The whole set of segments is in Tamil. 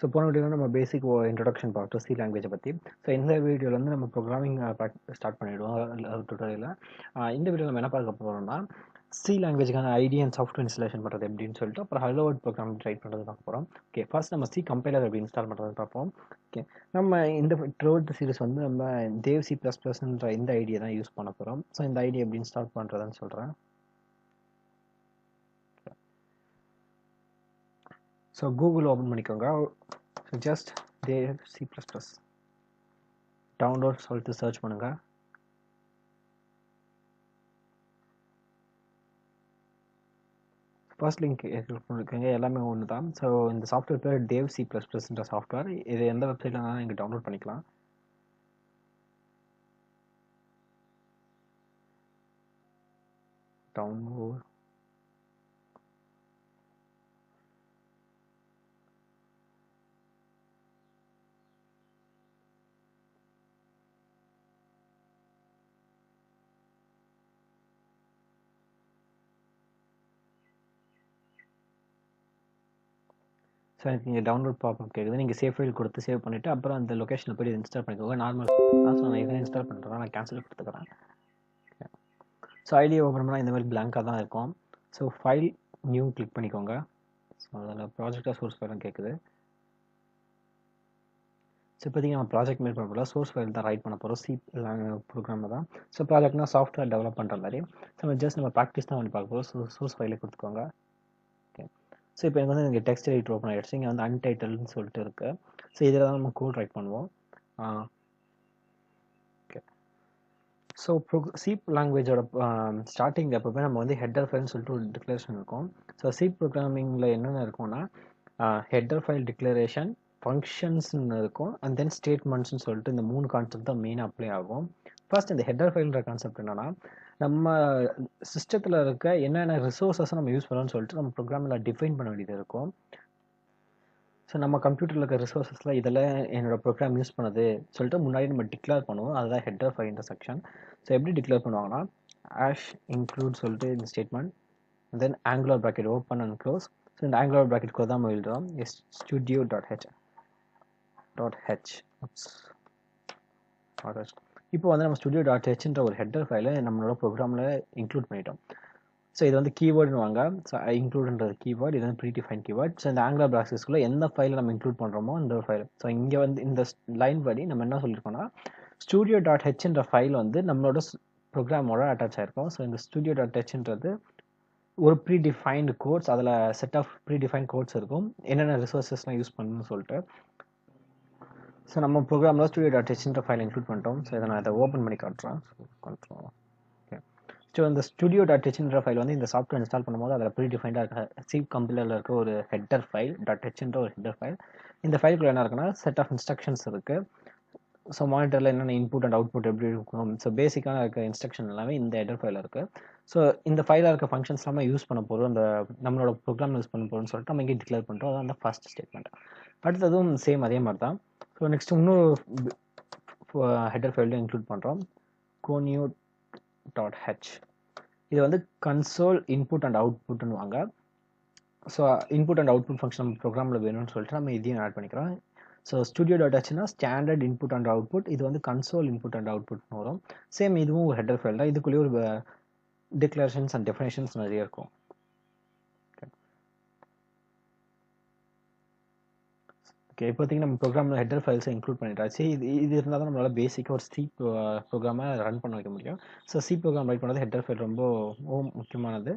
ஸோ போன வீடியோவில் நம்ம பேசிக் இன்ட்ரடக்ஷன் பார்த்தோம் சி லாங்குவேஜை பற்றி. ஸோ இந்த வீடியோவில் வந்து நம்ம ப்ரோக்ராமிங் ஸ்டார்ட் பண்ணிவிடுவோம் டுட்டோரியலில். இந்த வீடியோவில் நம்ம என்ன பார்க்க போகிறோம்னா சி லாங்குவேஜுக்கான ஐடி அண்ட் சாஃப்ட்வேர் இன்ஸ்டாலேஷன் பண்ணுறது எப்படின்னு சொல்லிட்டு அப்புறம் ஹலோ வேர்ட் ப்ரோக்ராம் ரைட் பண்ணுறது பார்க்க போகிறோம். ஓகே, ஃபர்ஸ்ட் நம்ம சி கம்பைலர் எப்படி இன்ஸ்டால் பண்ணுறது பார்ப்போம். ஓகே, நம்ம இந்த ட்ரோட் சீரிஸ் வந்து நம்ம தேவ் C++ன்ற இந்த ஐடியை தான் யூஸ் பண்ண போகிறோம். ஸோ இந்த ஐடியை எப்படி இன்ஸ்டால் பண்ணுறதுன்னு சொல்கிறேன். ஸோ கூகுள் ஓப்பன் பண்ணிக்கோங்க. So just Dev C++ download சொல்லிட்டு சர்ச் பண்ணுங்கள். ஃபர்ஸ்ட் லிங்க் பண்ணிருக்கீங்க, எல்லாமே ஒன்று தான். ஸோ இந்த சாஃப்ட்வேர் பேர் தேவ் C++ன்ற சாஃப்ட்வேர். இது எந்த வெப்சைட்டில் வேணாலும் நீங்கள் டவுன்லோட் பண்ணிக்கலாம். டவுன்லோட் ஸோ எனக்கு இங்கே டவுன்லோட் பாப்பப் கேட்குது. நீங்கள் சேவ் ஃபைல் கொடுத்து சேவ் பண்ணிவிட்டு அப்புறம் அந்த லொக்கேஷனில் போய் இன்ஸ்டால் பண்ணிக்கோங்க. நார்மல் ஸோ நான் எதுவும் இன்ஸ்டால் பண்ணுறேன், நான் கேன்சல் கொடுத்துக்கிறேன். ஸோ ஐடியை ஓப்பன் பண்ணால் இந்த மாதிரி பிளாங்காக தான் இருக்கும். ஸோ ஃபைல் நியூ கிளிக் பண்ணிக்கோங்க. ஸோ அதில் ப்ராஜெக்டாக சோர்ஸ் ஃபைலும் கேட்குது. ஸோ இப்போதைக்கு நம்ம ப்ராஜெக்ட் மேட் பண்ண போகிறோம், சோர்ஸ் ஃபைல் தான் ரைட் பண்ண போகிறோம். சி ப்ரோக்ராமில் தான். ஸோ ப்ராஜெக்ட்னா சாஃப்ட்வேர் டெவலப் பண்ணுற மாதிரி. ஸோ நம்ம ப்ராக்டிஸ் தான் பண்ணி பார்க்க போகிறோம். ஸோ சோர்ஸ் ஃபைலை கொடுத்துக்கோங்க. ஓகே, ஸோ இப்போ எனக்கு வந்து இங்கே டெக்ஸ்ட் எடிட்டர் ஓப்பன் ஆகிடுச்சு. இங்கே வந்து அன்டைட்டில்னு சொல்லிட்டு இருக்குது. ஸோ இதில் தான் நம்ம கோட் ரைட் பண்ணுவோம். ஓகே, ஸோ சி லாங்குவேஜோட ஸ்டார்டிங் எப்போவுமே நம்ம வந்து ஹெட்டர் ஃபைல்னு சொல்லிட்டு ஒரு டிக்ளரேஷன் இருக்கும். ஸோ சி ப்ரோக்ராமிங்கில் என்னென்ன இருக்கும்னா ஹெட்டர் ஃபைல் டிக்ளரேஷன், ஃபங்க்ஷன்ஸ்னு இருக்கும், அண்ட் தென் ஸ்டேட்மெண்ட்ஸ்னு சொல்லிட்டு இந்த 3 கான்செப்ட் தான் மெயினாக அப்ளை ஆகும். ஃபர்ஸ்ட் இந்த ஹெட்டர் ஃபைல்ன்ற கான்செப்ட் என்னன்னா, நம்ம சிஸ்டத்தில் இருக்க என்னென்ன ரிசோர்ஸஸை நம்ம யூஸ் பண்ணணும்னு சொல்லிட்டு நம்ம ப்ரோக்ராமில் டிஃபைன் பண்ண வேண்டியது இருக்கும். ஸோ நம்ம கம்ப்யூட்டரில் இருக்க ரிசோர்ஸஸில் இதெல்லாம் என்னோட ப்ரோக்ராம் யூஸ் பண்ணுது சொல்லிட்டு முன்னாடி நம்ம டிக்ளேர் பண்ணுவோம். அதுதான் ஹெட்டர் ஃபைல்ன்ற செக்ஷன். ஸோ எப்படி டிக்ளேர் பண்ணுவாங்கன்னா ஆஷ் இன்க்ளூட் சொல்லிட்டு இந்த statement, then angular bracket open and close. So இந்த ஆங்குலர் ப்ராக்கெட்க்கு தான் நம்ம எழுதுறோம் studio.h. இப்போ வந்து நம்ம studio.hன்ற ஒரு ஹெட்டர் ஃபைலை நம்மளோட ப்ரோக்ராமில் இன்க்ளூட் பண்ணிட்டோம். ஸோ இது வந்து கீவேர்டுன்னு வாங்க. ஸோ இன்க்ளூடுன்றது கீவேர்டு, இது வந்து ப்ரீடிஃபைன் கீவேர்ட். ஸோ இந்த ஆங்குலர் ப்ராக்கெட்ஸ்குள்ளே எந்த ஃபைலை நம்ம இன்க்ளூட் பண்ணுறோமோ அந்த ஃபைல். ஸோ இங்கே வந்து இந்த லைன் படி நம்ம என்ன சொல்லியிருக்கோம்னா studio.hன்ற ஃபைல் வந்து நம்மளோட ப்ரோக்ராமோட அட்டாச் ஆகிருக்கும். ஸோ இந்த studio.hன்றது ஒரு ப்ரீடிஃபைன்டு கோட்ஸ், அதில் செட் ஆஃப் ப்ரீடிஃபைன் கோட்ஸ் இருக்கும், என்னென்ன ரிசோர்ஸஸ்லாம் யூஸ் பண்ணணும்னு சொல்லிட்டு. ஸோ நம்ம ப்ரோக்ராமில் studio.hன்ற ஃபைல் இன்க்ளூட் பண்ணிட்டோம். ஸோ இதை நான் ஓப்பன் பண்ணி காட்டுறேன். ஓகே, ஸோ இந்த studio.hன்ற ஃபைல் வந்து இந்த சாஃப்ட்வேர் இன்ஸ்டால் பண்ணும்போது அதில் ப்ரீடிஃபைண்டாக இருக்க சி கம்பைலரில் இருக்க ஒரு ஹெட்டர் ஃபைல் .hன்ற ஒரு ஹெட்டர் ஃபைல். இந்த ஃபைலுக்குள்ள என்ன இருக்குன்னா செட் ஆஃப் இன்ஸ்ட்ரக்ஷன்ஸ் இருக்குது. ஸோ மானிட்டரில் என்னென்ன இன்புட் அண்ட் அவுட்புட் எப்படி இருக்கும், ஸோ பேசிக்கான இருக்க இன்ஸ்ட்ரக்ஷன் எல்லாமே இந்த ஹெட்டர் ஃபைலில் இருக்குது. ஸோ இந்த ஃபைலில் இருக்க ஃபங்க்ஷன்ஸ் எல்லாமே யூஸ் பண்ண போகிறோம், அந்த நம்மளோட ப்ரோக்ராம் யூஸ் பண்ண போகிறோம்னு சொல்லிட்டு நம்ம இங்கே டிக்ளேர் பண்ணுறோம். அதான் அந்த ஃபர்ஸ்ட் ஸ்டேட்மெண்ட். அடுத்ததும் சேம் அதே மாதிரி தான். ஸோ நெக்ஸ்ட் இன்னொரு ஹெட்டர் ஃபைலும் இன்க்ளூட் பண்ணுறோம், conio.h. இது வந்து கன்சோல் இன்புட் அண்ட் அவுட்புட்னு வாங்க. So input and output function நம்ம ப்ரோக்ராமில் வேணும்னு சொல்லிட்டு நம்ம இதையும் ஆட் பண்ணிக்கிறோம். ஸோ studio.hனா ஸ்டாண்டர்ட் இன்புட் அண்ட் அவுட்புட், இது வந்து கன்சோல் இன்புட் அண்ட் அவுட்புட்னு வரும். சேம் இதுவும் ஒரு ஹெட்டர் ஃபைல் தான். இதுக்குள்ளேயே ஒரு டிக்ளரேஷன்ஸ் அண்ட் டெஃபினேஷன்ஸ் நிறைய இருக்கும். ஓகே, இப்போதைக்கு நம்ம ப்ரோக்ராமில் ஹெட்டர் ஃபைல்ஸை இன்க்ளூட் பண்ணிட்டாச்சு. இது இருந்தால் தான் நம்மளால் பேசிக்காக ஒரு சி ப்ரோக்ராமை ரன் பண்ண வைக்க முடியும். ஸோ சி ப்ரோக்ராம் ரைட் பண்ணது ஹெட்டர் ஃபைல் ரொம்ப முக்கியமானது.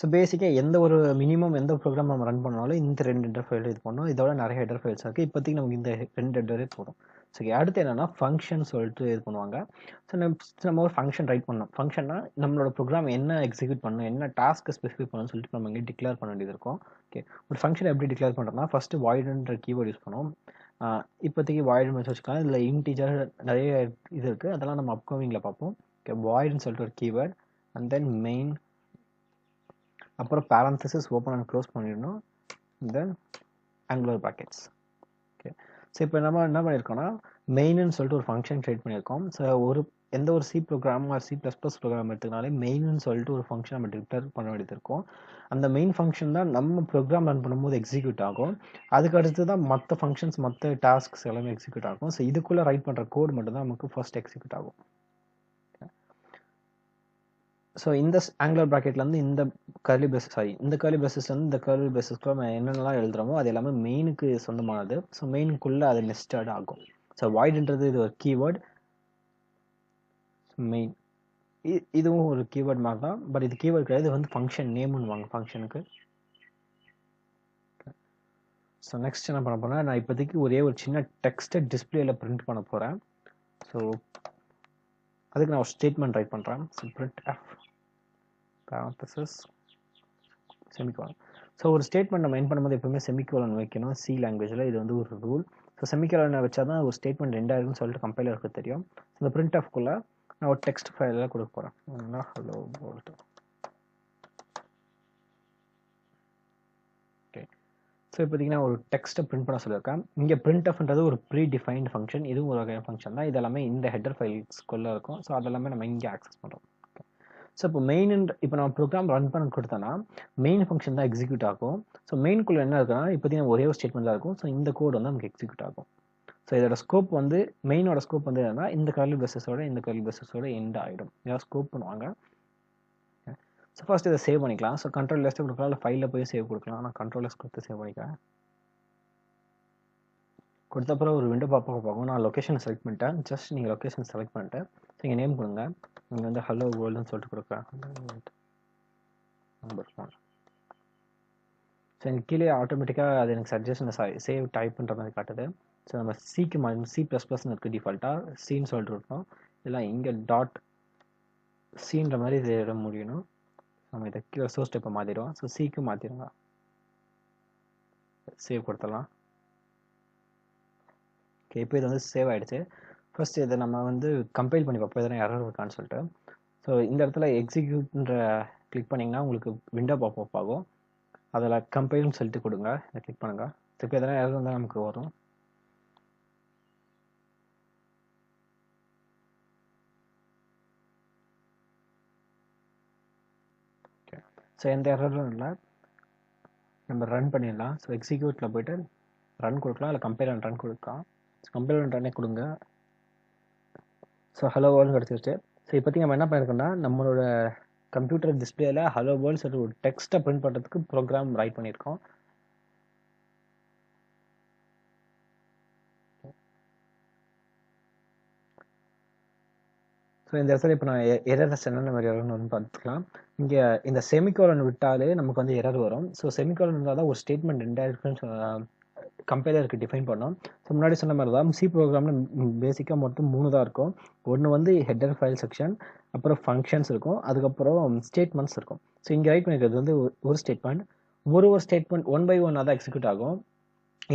ஸோ பேசிக்காக எந்த ஒரு மினிமம் எந்த ப்ரோக்ராம் நம்ம ரன் பண்ணாலும் இந்த 2 ஹெட்டர் ஃபைல் இது பண்ணோம். இதோட நிறைய ஹெட்டர் ஃபைல்ஸ் இருக்குது. இப்போதைக்கு நமக்கு இந்த 2 ஹெட்டரே போதும். ஸோ அடுத்து என்னென்னா ஃபங்க்ஷன் சொல்லிட்டு இது பண்ணுவாங்க. ஸோ நம்ம ஒரு ஃபங்க்ஷன் ரைட் பண்ணோம். ஃபங்க்ஷன்னா நம்மளோட ப்ரோக்ராம் என்ன எக்ஸிக்யூட் பண்ணணும், என்ன டாஸ்க்கு ஸ்பெசிஃபை பண்ணணும்னு சொல்லிட்டு நம்ம இங்கே டிக்ளேர் பண்ண வேண்டியது இருக்கும். ஓகே, ஒரு ஃபங்க்ஷன் எப்படி டிக்ளேர் பண்ணுறோம்னா ஃபஸ்ட்டு வாய்டுன்ற கீவேர்டு யூஸ் பண்ணுவோம். இப்போதைக்கு வாய்டு வச்சு வச்சுக்கலாம். இதில் இன்டீஜர் நிறைய இது இருக்குது, அதெல்லாம் நம்ம அப்கமிங்கில் பார்ப்போம். ஓகே, வாய்டுன்னு சொல்லிட்டு ஒரு கீவேர்ட், அண்ட் தென் மெயின், அப்புறம் பேரந்தசிஸ் ஓப்பன் அண்ட் க்ளோஸ் பண்ணிடணும், தென் ஆங்குலர் ப்ராக்கெட்ஸ். ஓகே, ஸோ இப்போ நம்ம என்ன பண்ணியிருக்கோம்னா மெயின்னு சொல்லிட்டு ஒரு ஃபங்க்ஷன் க்ரியேட் பண்ணியிருக்கோம். ஸோ ஒரு எந்த ஒரு C program or C plus plus program எடுத்துக்கினாலே மெயின்னு சொல்லிட்டு ஒரு ஃபங்க்ஷன் நம்ம டிக்ளேர் பண்ண வேண்டியது இருக்கும். அந்த மெயின் ஃபங்க்ஷன் தான் நம்ம ப்ரோக்ராம் ரன் பண்ணும்போது எக்ஸிக்யூட் ஆகும். அதுக்கு அடுத்து தான் மற்ற ஃபங்க்ஷன்ஸ் மற்ற டாஸ்க்ஸ் எல்லாமே எக்ஸிக்யூட் ஆகும். ஸோ இதுக்குள்ளே ரைட் பண்ணுற கோட் மட்டும் தான் நமக்கு ஃபர்ஸ்ட் எக்ஸிக்யூட் ஆகும். ஸோ இந்த ஆங்குலர் ப்ராக்கெட்லேருந்து இந்த கர்லி பிரேசஸ் இந்த கர்லி பிரேசஸ்லேருந்து இந்த கர்லி பிரேசஸ்க்குள்ள நம்ம என்னென்னலாம் எழுதுறோமோ அது எல்லாமே மெயினுக்கு சொந்தமானது. ஸோ மெயினுக்குள்ளே அது நெஸ்டட் ஆகும். ஸோ வாய்டுன்றது இது ஒரு கீவேர்ட். மெயின் இதுவும் ஒரு கீவேர்ட் மாதிரி தான், பட் இது கீவேர்ட் கிடையாது, இது வந்து ஃபங்க்ஷன் நேம்னு வாங்க ஃபங்க்ஷனுக்கு. ஸோ நெக்ஸ்ட் என்ன பண்ண போறேன், நான் இப்போதைக்கு ஒரே ஒரு சின்ன டெக்ஸ்ட்டை டிஸ்பிளேல பிரிண்ட் பண்ண போகிறேன். ஸோ அதுக்கு நான் ஒரு ஸ்டேட்மெண்ட் ரைட் பண்ணுறேன். So print F parenthesis semicolon. So ஒரு ஸ்டேட்மெண்ட் நம்ம என் பண்ணும்போது எப்பவுமே செமிகோலன் வைக்கணும். சி லாங்குவேஜில் இது வந்து ஒரு ரூல். ஸோ செமிகோலனை வச்சா தான் ஒரு ஸ்டேட்மெண்ட் எண்ட் ஆகுதுன்னு சொல்லிட்டு கம்பைலருக்கு தெரியும். இந்த பிரிண்ட் எஃப்குள்ளே நான் ஒரு டெக்ஸ்ட் ஃபைலில் கொடுக்க போகிறேன். Hello bolt. ஓகே, ஸோ இப்போதைக்கு ஒரு டெக்ஸ்ட்டை பிரிண்ட் பண்ண சொல்லியிருக்கேன். இங்கே பிரிண்ட் எஃப்ன்றது ஒரு ப்ரீ டிஃபைன்ட் ஃபங்க்ஷன். இதுவும் ஒரு வகையான ஃபங்க்ஷன் தான். இதெல்லாமே இந்த ஹெட்டர் ஃபைல்ஸ்குள்ளே இருக்கும். ஸோ அதெல்லாமே நம்ம இங்கே ஆக்சஸ் பண்ணுறோம். ஸோ இப்போ மெயின் இப்போ நம்ம ப்ரோக்ராம் ரன் பண்ண கொடுத்தோன்னா மெயின் ஃபங்க்ஷன் தான் எக்ஸிக்யூட் ஆகும். ஸோ மெயின்குள்ளே என்ன இருக்குன்னா இப்போதைக்கு ஒரே ஒரு ஸ்டேட்மெண்ட் தான் இருக்கும். ஸோ இந்த கோட் வந்து நமக்கு எக்ஸிக்யூட் ஆகும். ஸோ இதோட ஸ்கோப் வந்து மெயினோட ஸ்கோப் வந்து என்னன்னா இந்த கர்லி பிரேசஸோட இந்த கர்லி பிரேசஸோட எண்ட் ஆகிடும். இதாக ஸ்கோப் பண்ணுவாங்க. ஸோ ஃபர்ஸ்ட் இதை சேவ் பண்ணிக்கலாம். ஸோ கண்ட்ரோல் எஸ் கொடுக்கலாம், இல்லை ஃபைலில் போய் சேவ் கொடுக்கலாம். நான் கண்ட்ரோல் எஸ் கொடுத்து சேவ் பண்ணிக்கிறேன். கொடுத்தப்பறம் ஒரு விண்டோ பாப்பா பார்க்கும். நான் லொக்கேஷன் செலக்ட் பண்ணிட்டேன். ஜஸ்ட் நீங்கள் லொக்கேஷன் செலக்ட் பண்ணிட்டு நீங்கள் நேம் கொடுங்க. நீங்கள் வந்து ஹலோ வேர்ல்டுன்னு சொல்லிட்டு கொடுக்குறேன். நம்பர் 1. ஸோ எனக்கு கீழே ஆட்டோமேட்டிக்காக அது எனக்கு சஜஷன் சேவ் டைப்ன்ற மாதிரி காட்டுது. ஸோ நம்ம சிக்கு சி ப்ளஸ் ப்ளஸ்ன்னு இருக்குது டிஃபால்ட்டாக. சின்னு சொல்லிட்டு இருக்கோம். இதெல்லாம் இங்கே டாட் சின்ற மாதிரி இது இட முடியணும். நம்ம இதை கீழே சோர்ஸ் டைப்பை மாற்றிடுவோம். ஸோ சிக்கு மாற்றிடுங்க. சேவ் கொடுத்துடலாம். ஓகே, இப்போ இது வந்து சேவ் ஆகிடுச்சு. ஃபர்ஸ்ட் இதை நம்ம வந்து கம்பைல் பண்ணி பார்ப்போம் எதனா எரர் இருக்கான்னு சொல்லிட்டு. ஸோ இந்த இடத்துல எக்ஸிக்யூட்ன்ற கிளிக் பண்ணிங்கன்னா உங்களுக்கு விண்டோ பாப்பப் ஆகும். அதில் கம்பைல்னு சொல்லிட்டு கொடுங்க. இதை கிளிக் பண்ணுங்கள். இப்போ எதனா எரர் இருந்தால் நமக்கு வரும். ஓகே, ஸோ எந்த எரரும் இல்லை. நம்ம ரன் பண்ணிடலாம். ஸோ எக்ஸிக்யூட்டில் போய்ட்டு ரன் கொடுக்கலாம், இல்லை கம்பைல் அண்ட் ரன் கொடுக்கலாம். கம்பைல் அண்ட் ரன்னே கொடுங்க. ஸோ ஹலோ வேர்ல்டு கிடச்சிருச்சு. ஸோ இப்போதைக்கு நம்ம என்ன பண்ணியிருக்கோம்னா நம்மளோட கம்ப்யூட்டர் டிஸ்பிளேல ஹலோ வேர்ல்டு சொல்லிட்டு ஒரு டெக்ஸ்ட்டை பிரிண்ட் பண்ணுறதுக்கு ப்ரோக்ராம் ரைட் பண்ணியிருக்கோம். ஸோ இந்த இடத்துல இப்போ நான் எரர்ஸ் என்னென்ன மாதிரி எரர்னு வந்து பார்த்துக்கலாம். இங்கே இந்த செமிகோலன் விட்டாலே நமக்கு வந்து எரர் வரும். ஸோ செமிகோலன் இருந்தால் தான் ஒரு ஸ்டேட்மெண்ட் இன்டைரக்ட்னு கம்பைலருக்கு டிஃபைன் பண்ணோம். ஸோ முன்னாடி சொன்ன மாதிரி தான் சி ப்ரோக்ராமில் பேசிக்காக மொத்தம் 3 தான் இருக்கும். ஒன்று வந்து ஹெட்டர் ஃபைல் செக்ஷன், அப்புறம் ஃபங்க்ஷன்ஸ் இருக்கும், அதுக்கப்புறம் ஸ்டேட்மெண்ட்ஸ் இருக்கும். ஸோ இங்கே ரைட் பண்ணிக்கிறது வந்து ஒரு ஸ்டேட்மெண்ட். ஒரு ஸ்டேட்மெண்ட் 1 by 1 தான் எக்ஸிக்யூட் ஆகும்.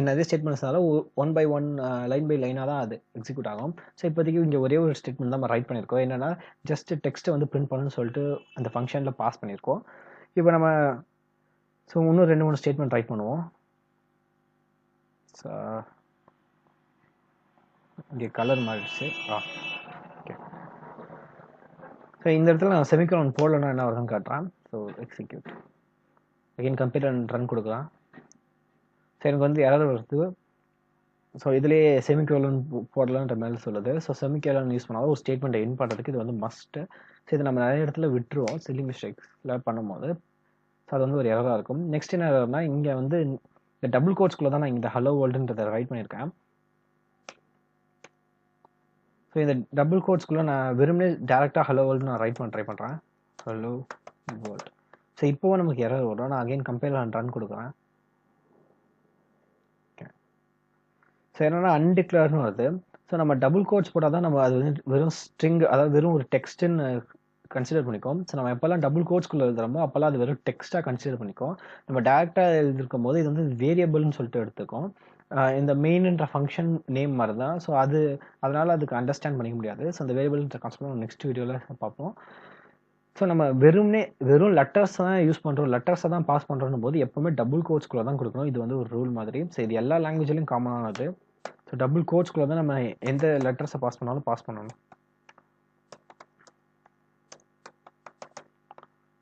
நிறைய ஸ்டேட்மெண்ட்ஸ்னால 1 by 1 லைன் பை லைனாக தான் அது எக்ஸிக்யூட் ஆகும். ஸோ இப்போதைக்கு இங்கே ஒரே ஒரு ஸ்டேட்மெண்ட் தான் நம்ம ரைட் பண்ணியிருக்கோம். என்னென்னா ஜஸ்ட் டெக்ஸ்ட்டை வந்து பிரிண்ட் பண்ணணும்னு சொல்லிட்டு அந்த ஃபங்க்ஷனில் பாஸ் பண்ணியிருக்கோம். இப்போ நம்ம ஸோ இன்னும் 2-3 ஸ்டேட்மெண்ட் ரைட் பண்ணுவோம். ஸோ இங்கே கலர் மாறிடுச்சு. ஓகே, ஸோ இந்த இடத்துல நான் செமிகோலன் போடலன்னா என்ன வருதுன்னு காட்டுறேன். So execute again compile and run கொடுக்கலாம். ஸோ எனக்கு வந்து எரர் வருது. ஸோ இதுலேயே செமிகோலன் போடலான்ற மாதிரி சொல்லுது. ஸோ செமிகோலன் யூஸ் பண்ணாலும் ஒரு ஸ்டேட்மெண்ட்டை எண்ட் பண்ணுறதுக்கு இது வந்து மஸ்ட்டு. ஸோ இதை நம்ம நிறைய இடத்துல விட்டுருவோம் சில்லி மிஸ்டேக்ஸில் பண்ணும்போது. ஸோ அது வந்து ஒரு எரராக இருக்கும். நெக்ஸ்ட் என்ன எரர்னா இங்கே வந்து இந்த டபுள் கோட்ஸ்குள்ளே தான் நான் இந்த ஹலோ வேர்ல்டுன்றதை ரைட் பண்ணியிருக்கேன். ஸோ இந்த டபுள் கோட்ஸ்குள்ளே நான் வெறுமனே டேரெக்டாக ஹலோ வேர்ல்டு நான் ரைட் பண்ண ட்ரை பண்ணுறேன். Hello world. ஸோ இப்போவும் நமக்கு எரர் வரும். நான் அகைன் கம்பைல் அண்ட் ரன் கொடுக்குறேன். ஸோ என்னென்னா அன்டிக்ளேர்னு வருது. ஸோ நம்ம டபுள் கோட்ஸ் போட்டால் தான் நம்ம அது வந்து வெறும் ஸ்ட்ரிங், அதாவது வெறும் ஒரு டெக்ஸ்ட்டுன்னு கன்சிடர் பண்ணிக்கோம். ஸோ நம்ம எப்போல்லாம் டபுள் கோட்ஸ்குள்ளே எழுதுறோமோ அப்போல்லாம் அது வெறும் டெக்ஸ்ட்டாக கன்சிடர் பண்ணிக்கோம். நம்ம டேரெக்டாக எழுதிருக்கும் போது இது வந்து வேரியபிள்னு சொல்லிட்டு எடுத்துக்கோம். இந்த மெயின்ன்ற ஃபங்க்ஷன் நேம் மாதிரி தான். ஸோ அதனால் அதுக்கு அண்டர்ஸ்டாண்ட் பண்ணிக்க முடியாது. ஸோ அந்த வேரியபிள்ன்ற கான்செப்ட் நெக்ஸ்ட் வீடியோவில் பார்ப்போம். ஸோ நம்ம வெறும் லெட்டர்ஸ் தான் யூஸ் பண்ணுறோம், லெட்டர்ஸை தான் பாஸ் பண்ணுறோம் போது எப்போவுமே டபுள் கோட்ஸ்குள்ளே தான் கொடுக்கணும். இது வந்து ஒரு ரூல் மாதிரி. ஸோ இது எல்லா லாங்குவேஜ்லையும் காமனானது. ஸோ டபுள் கோட்ஸ்குள்ளே தான் நம்ம எந்த லெட்டர்ஸை பாஸ் பண்ணாலும் பாஸ் பண்ணணும்.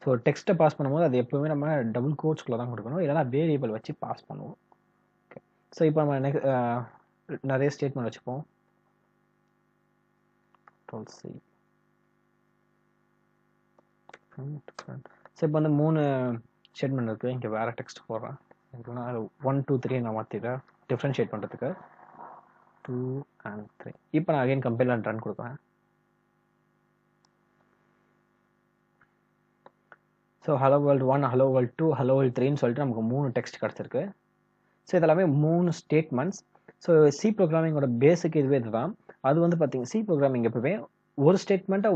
ஸோ டெக்ஸ்ட்டை பாஸ் பண்ணும்போது அது எப்போவுமே நம்ம டபுள் கோட்ஸ்குள்ளே தான் கொடுக்கணும், இல்லைனா வேரியபிள் வச்சு பாஸ் பண்ணுவோம். ஓகே, ஸோ இப்போ நம்ம நிறைய ஸ்டேட்மெண்ட் வச்சுப்போம். ஸோ இப்போ வந்து 3 ஸ்டேட்மெண்ட் இருக்குது. இங்கே வேறு டெக்ஸ்ட் போடுறேன். 1 2 3 நான் மாற்றிடுறேன் டிஃப்ரென்ஷியேட் பண்ணுறதுக்கு. 2 and 3. இப்போ நான் அகைன் கம்பைல் அண்ட் ரன் கொடுக்குறேன். So hello world 1, hello world 2, hello world 3ன்னு சொல்லிட்டு நமக்கு 3 டெக்ஸ்ட் கிடச்சிருக்கு. ஸோ இதெல்லாமே 3 ஸ்டேட்மெண்ட்ஸ். ஸோ சி ப்ரோக்ராமிங்கோட பேசிக் இதுவே இதுதான். அது வந்து பார்த்தீங்கன்னா சி ப்ரோக்ராமிங் எப்பவுமே ஒரு ஸ்டேட்மெண்ட்டை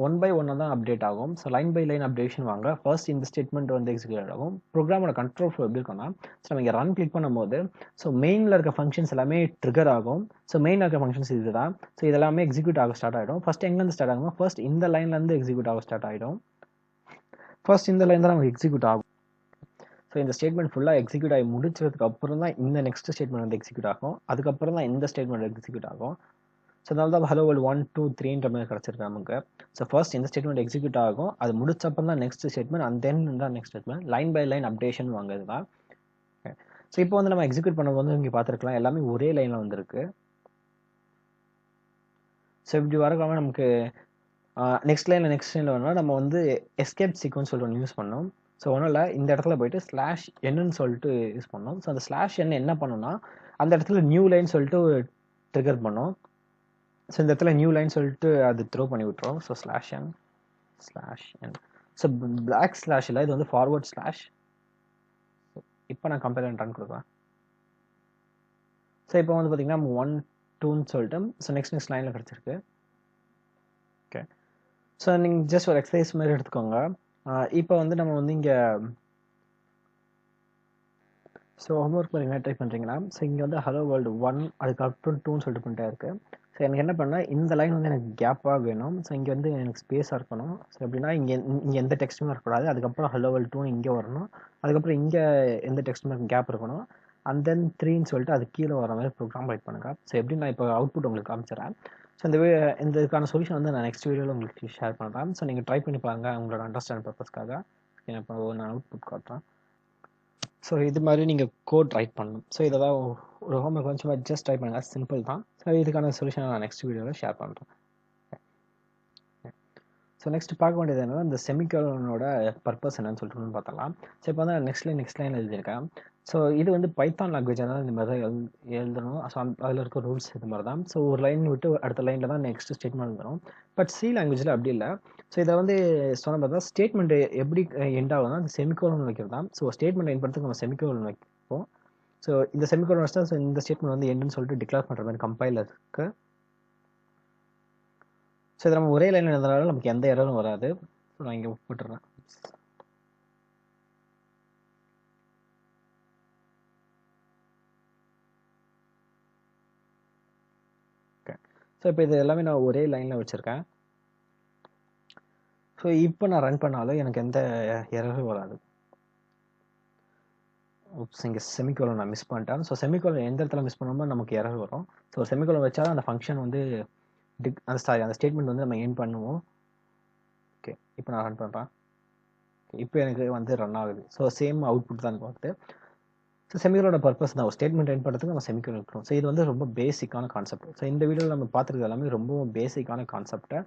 ஒன் பை ஒன்னாக தான் அப்டேட் ஆகும். So line by line updation வாங்க. ஃபர்ஸ்ட் இந்த ஸ்டேட்மெண்ட் வந்து எக்ஸிக்யூட் ஆகும். ப்ரோக்ராமோட கண்ட்ரோல் ஃப்ளோ எப்படி இருக்கும்னா, ஸோ நம்ம இங்கே ரன் கிளிக் பண்ணும்போது ஸோ மெயினில் இருக்க ஃபங்க்ஷன்ஸ் எல்லாமே ட்ரிகர் ஆகும். ஸோ மெயினில் இருக்க ஃபங்க்ஷன்ஸ் இதுதான். ஸோ இதெல்லாமே எக்ஸிக்யூட் ஆக ஸ்டார்ட் ஆகிடும். ஃபர்ஸ்ட் எங்கேருந்து ஸ்டார்ட் ஆகுமோ ஃபர்ஸ்ட் இந்த லைன்லேருந்து எக்ஸிக்யூட் ஆக ஸ்டார்ட் ஆகிடும். ஃபர்ஸ்ட் இந்த லைன் தான் நமக்கு எக்ஸிக்யூட் ஆகும். ஸோ இந்த ஸ்டேட்மெண்ட் ஃபுல்லாக எக்ஸிக்யூட் ஆகி முடிச்சதுக்கு அப்புறம் தான் இந்த நெக்ஸ்ட் ஸ்டேட்மெண்ட் வந்து எக்ஸிக்யூட் ஆகும். அதுக்கப்புறம் தான் இந்த ஸ்டேட்மெண்ட் எக்ஸிக்யூட் ஆகும். ஸோ அதனால தான் ஹலோ வேர்ல்டு 1 2 3ன்ற மாதிரி கிடச்சிருக்கு நமக்கு. ஸோ ஃபர்ஸ்ட் இந்த ஸ்டேட்மெண்ட் எக்ஸிக்யூட் ஆகும். அது முடிச்சப்பறம் தான் நெக்ஸ்ட் ஸ்டேட்மெண்ட், அண்ட் தென் தான் next statement. Line by line updation வாங்குறது தான். ஸோ இப்போ வந்து நம்ம எக்ஸிக்யூட் பண்ணும்போது வந்து இங்கே பார்த்துருக்கலாம் எல்லாமே ஒரே லைனில் வந்துருக்கு. ஸோ இப்படி வரக்காம நமக்கு நெக்ஸ்ட் லைனில் வேணால் நம்ம வந்து எஸ்கேப் சீக்வன்ஸ் சொல்லிட்டு ஒன்று யூஸ் பண்ணோம். ஸோ ஒன்றும் இல்லை, இந்த இடத்துல போயிட்டு ஸ்லாஷ் என்னன்னு சொல்லிட்டு யூஸ் பண்ணோம். ஸோ அந்த ஸ்லாஷ் என்ன பண்ணோம்னா அந்த இடத்துல நியூ லைன் சொல்லிட்டு ட்ரிகர் பண்ணோம். ஸோ இந்த இடத்துல நியூ லைன் சொல்லிட்டு அது த்ரோ பண்ணி விட்டுரும். ஸோ ஸ்லாஷ் என். ஸோ பிளாக் ஸ்லாஷ் இல்லை, இது வந்து ஃபார்வர்ட் ஸ்லாஷ். இப்போ நான் கம்பைல் அண்ட் ரன் கொடுக்குறேன். ஸோ இப்போ வந்து பார்த்தீங்கன்னா 1 2ன்னு சொல்லிட்டு ஸோ நெக்ஸ்ட் லைனில் கிடச்சிருக்கு. ஓகே, ஸோ நீங்கள் ஜஸ்ட் ஒரு எக்ஸசைஸ் மாதிரி எடுத்துக்கோங்க. இப்போ வந்து நம்ம வந்து இங்கே ஸோ ஹோம்ஒர்க் மாதிரி என்ன ட்ரை பண்ணுறீங்கன்னா, ஸோ இங்கே வந்து ஹலோ வேர்ல்டு 1 அதுக்கப்புறம் 2ன்னு சொல்லிட்டு பண்ணிட்டே இருக்கு. ஸோ எனக்கு என்ன பண்ணால் இந்த லைன் வந்து எனக்கு கேப்பாக வேணும். ஸோ இங்கே வந்து எனக்கு ஸ்பேஸாக இருக்கணும். ஸோ எப்படின்னா இங்கே எந்த டெக்ஸ்ட்டுமே இருக்கக்கூடாது. அதுக்கப்புறம் ஹலோ வேர்ல்டு 2 இங்கே வரணும். அதுக்கப்புறம் இங்கே எந்த டெக்ஸ்ட்டுமே கேப் இருக்கணும். அண்ட் தென் 3ன்னு சொல்லிட்டு அது கீழே வர மாதிரி ப்ரோக்ராம் ரைட் பண்ணுங்கள். ஸோ எப்படி நான் இப்போ அவுட்புட் உங்களுக்கு காமிச்சிடறேன். ஸோ இந்த இதுக்கான சொல்யூஷன் வந்து நான் நெக்ஸ்ட் வீடியோவில் உங்களுக்கு ஷேர் பண்ணுறேன். ஸோ நீங்கள் ட்ரை பண்ணி பாருங்கள் உங்களோட அண்டர்ஸ்டாண்ட் பர்பஸ்க்காக. இப்போ நான் அவுட்புட் காட்டுறேன். ஸோ இது மாதிரி நீங்கள் கோட் ரைட் பண்ணணும். ஸோ இதெல்லாம் ஒரு ஹோம்ஒர்க் வந்து சும்மா ஜஸ்ட் ட்ரை பண்ணுங்கள், சிம்பிள் தான். ஸோ இதுக்கான சொல்யூஷன் நான் நெக்ஸ்ட் வீடியோவில் ஷேர் பண்ணுறேன். ஸோ நெக்ஸ்ட் பார்க்க வேண்டியது என்னன்னா, இந்த செமிகோலனோட பர்பஸ் என்னன்னு சொல்லிட்டு பார்த்தலாம். ஸோ இப்போ வந்து நெக்ஸ்ட் லைன் எழுதியிருக்கேன். ஸோ இது வந்து பைத்தான் லாங்குவேஜ் தான் இந்த மாதிரி தான் எழுதணும். ஸோ அதில் இருக்க ரூல்ஸ் இது மாதிரி தான். ஸோ ஒரு லைன் விட்டு அடுத்த லைனில் தான் நெக்ஸ்ட் ஸ்டேட்மெண்ட் வரும். பட் சி லாங்குவேஜில் அப்படி இல்லை. ஸோ இதை வந்து சொன்ன பார்த்தா ஸ்டேட்மெண்ட் எப்படி எண்ட் ஆகுதுன்னா அந்த செமிகோலன் வைக்கிறது தான். ஸோ ஸ்டேட்மெண்ட் எண்ட் பண்ணுறதுக்கு நம்ம செமிகோலன் வைப்போம். ஸோ இந்த செமிகோலன் வச்சா ஸோ இந்த ஸ்டேட்மெண்ட் வந்து எண்டுன்னு சொல்லிட்டு டிக்ளேர் பண்ணுற மாதிரி கம்பைலருக்கு. ஸோ இதை நம்ம ஒரே லைன் எழுதுனால நமக்கு எந்த எரரும் வராது. ஸோ நான் இங்கே போட்டுறேன். ஓகே, ஸோ இப்போ இது எல்லாமே நான் ஒரே லைனில் வச்சுருக்கேன். ஸோ இப்போ நான் ரன் பண்ணாலும் எனக்கு எந்த எரரும் வராது. இங்கே செமிகோலன் நான் மிஸ் பண்ணிட்டேன். ஸோ செமிகோலன் எந்த இடத்துல மிஸ் பண்ணாமல் நமக்கு எரர் வரும். ஸோ செமிகோலன் வச்சா அந்த ஃபங்க்ஷன் வந்து அந்த ஸ்டேட்மெண்ட் வந்து நம்ம எண்ட் பண்ணுவோம். ஓகே, இப்போ நான் ரன் பண்ணுறேன். இப்போ எனக்கு வந்து ரன் ஆகுது. ஸோ சேம் அவுட்புட் தான் பார்த்து. ஸோ செமிகோலனோட பர்பஸ் தான் ஒரு ஸ்டேட்மெண்ட் எண்ட் பண்ணுறதுக்கு நம்ம செமிகோலன் இருக்கிறோம். ஸோ இது வந்து ரொம்ப பேசிக்கான கான்செப்ட். ஸோ இந்த வீடியோவில் நம்ம பார்த்துருக்கிறது எல்லாமே ரொம்ப பேசிக்கான கான்செப்டை.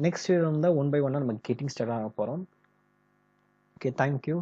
நெக்ஸ்ட் வீடியோ வந்து 1 by 1 நம்ம கெட்டிங் ஸ்டார்ட் ஆக போகிறோம். Okay, thank you.